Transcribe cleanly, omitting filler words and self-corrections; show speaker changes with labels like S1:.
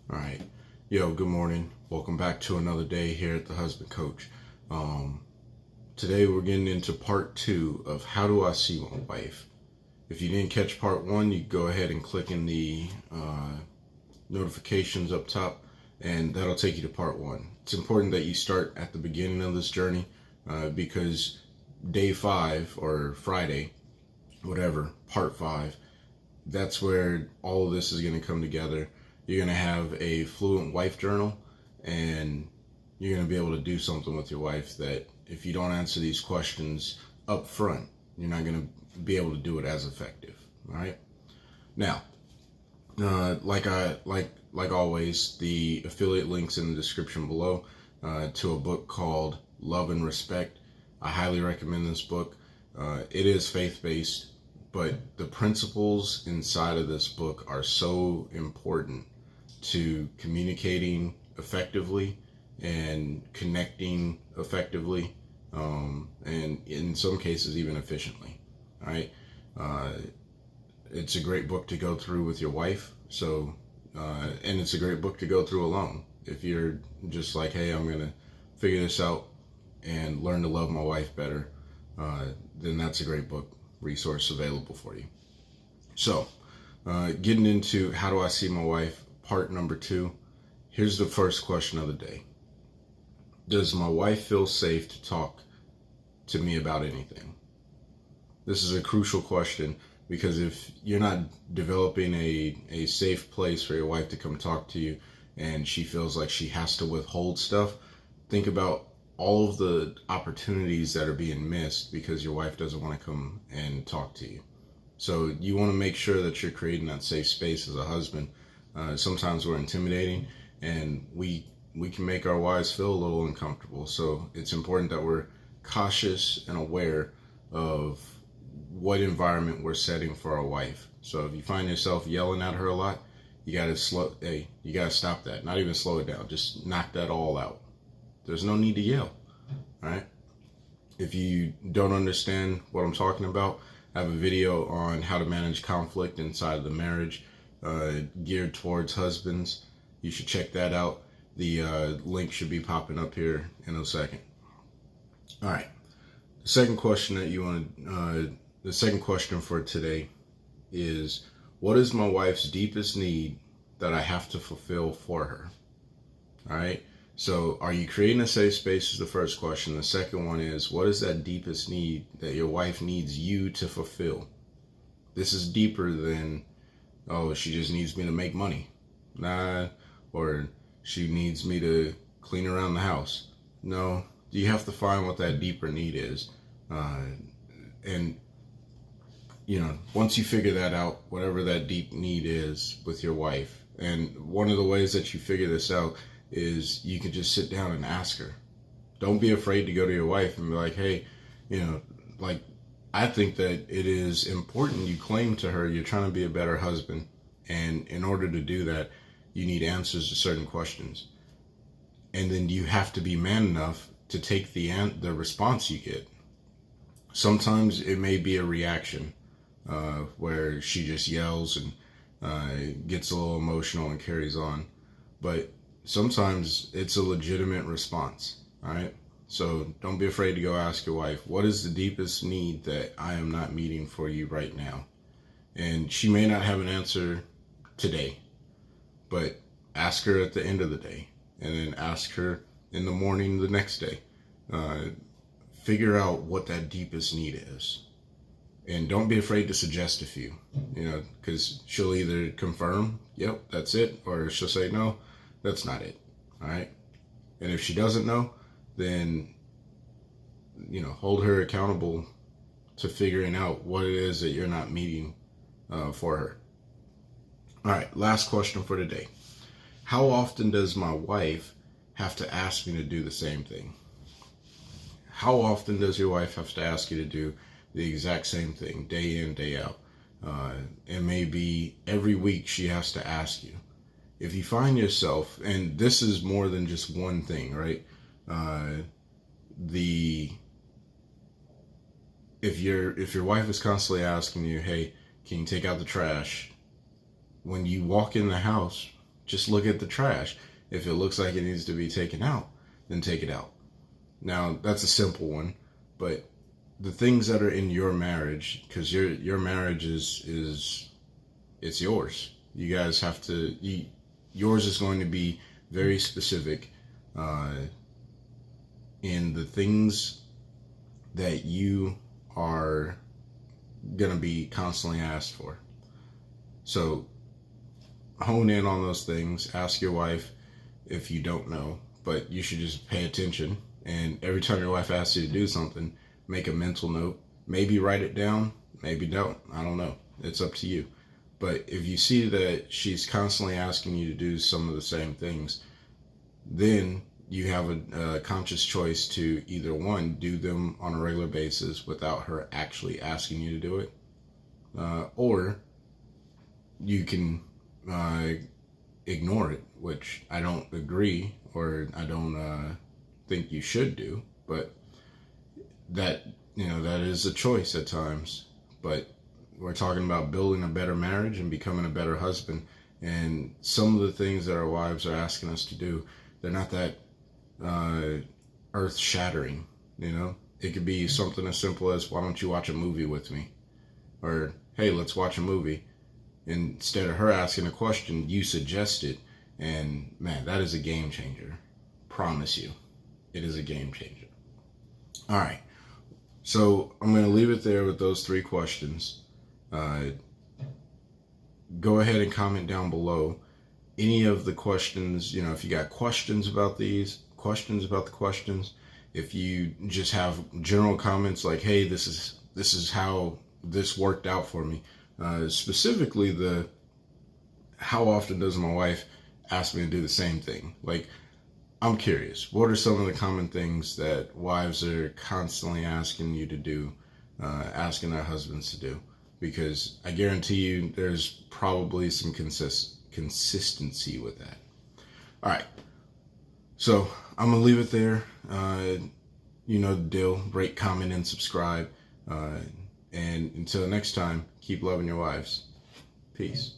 S1: All right. Yo, good morning. Welcome back to another day here at the Husband Coach. Today we're getting into part 2 of how do I see my wife. If you didn't catch part 1, you go ahead and click in the notifications up top, and that'll take you to part 1. It's important that you start at the beginning of this journey because day 5 or Friday, whatever, part 5, that's where all of this is going to come together. You're going to have a fluent wife journal, and you're going to be able to do something with your wife that if you don't answer these questions up front, you're not going to be able to do it as effective. All right. Now, like always, the affiliate links in the description below to a book called Love and Respect. I highly recommend this book. It is faith-based, but the principles inside of this book are so important to communicating effectively and connecting effectively, and in some cases even efficiently. All right. It's a great book to go through with your wife. So, and it's a great book to go through alone. If you're just like, hey, I'm going to figure this out and learn to love my wife better, then that's a great book resource available for you. So, getting into how do I see my wife, part number 2. Here's the first question of the day. Does my wife feel safe to talk to me about anything? This is a crucial question because if you're not developing a safe place for your wife to come talk to you and she feels like she has to withhold stuff, think about all of the opportunities that are being missed because your wife doesn't want to come and talk to you. So you want to make sure that you're creating that safe space as a husband. Sometimes we're intimidating and we can make our wives feel a little uncomfortable. So it's important that we're cautious and aware of what environment we're setting for our wife. So if you find yourself yelling at her a lot, you gotta stop that. Not even slow it down. Just knock that all out. There's no need to yell. All right. If you don't understand what I'm talking about, I have a video on how to manage conflict inside of the marriage, geared towards husbands. You should check that out. The link should be popping up here in a second. All right. The second question the second question for today is, what is my wife's deepest need that I have to fulfill for her? All right. So are you creating a safe space is the first question. The second one is, what is that deepest need that your wife needs you to fulfill? This is deeper than, oh, she just needs me to make money. Nah, or she needs me to clean around the house. No, you have to find what that deeper need is. And, once you figure that out, whatever that deep need is with your wife, and one of the ways that you figure this out is you can just sit down and ask her. Don't be afraid to go to your wife and be like, hey, I think that it is important you claim to her you're trying to be a better husband. And in order to do that, you need answers to certain questions. And then you have to be man enough to take the response you get. Sometimes it may be a reaction where she just yells and gets a little emotional and carries on. But sometimes it's a legitimate response. All right. So don't be afraid to go ask your wife, what is the deepest need that I am not meeting for you right now? And she may not have an answer today, but ask her at the end of the day, and then ask her in the morning the next day. Figure out what that deepest need is. And don't be afraid to suggest a few, because she'll either confirm, yep, that's it, or she'll say, no, that's not it. All right. And if she doesn't know, then, hold her accountable to figuring out what it is that you're not meeting for her. All right. Last question for today. How often does my wife have to ask me to do the same thing? How often does your wife have to ask you to do the exact same thing day in, day out? It may be every week she has to ask you. If you find yourself, and this is more than just one thing, right? If your wife is constantly asking you, hey, can you take out the trash? When you walk in the house, Just look at the trash. If it looks like it needs to be taken out, then take it out. Now, that's a simple one, but the things that are in your marriage, because your marriage is it's yours. You guys have to. Yours is going to be very specific in the things that you are going to be constantly asked for. So hone in on those things. Ask your wife if you don't know, but you should just pay attention. And every time your wife asks you to do something, make a mental note. Maybe write it down, maybe don't. I don't know. It's up to you. But if you see that she's constantly asking you to do some of the same things, then you have a conscious choice to either, one, do them on a regular basis without her actually asking you to do it, or you can ignore it, which I don't agree, or I don't think you should do, but that is a choice at times. But we're talking about building a better marriage and becoming a better husband, and some of the things that our wives are asking us to do, they're not that earth shattering. It could be something as simple as, why don't you watch a movie with me, or hey, let's watch a movie. Instead of her asking a question, you suggest it, and man, that is a game changer. Promise you, it is a game changer. All right, so I'm going to leave it there with those 3 questions. Go ahead and comment down below any of the questions. If you got questions about these, questions about the questions, if you just have general comments like, hey, this is how this worked out for me, specifically the how often does my wife ask me to do the same thing? Like, I'm curious, what are some of the common things that wives are constantly asking you to do, asking their husbands to do? Because I guarantee you there's probably some consistency with that. All right, so I'm gonna leave it there. You know the deal. Rate, comment, and subscribe. And until next time, keep loving your wives. Peace.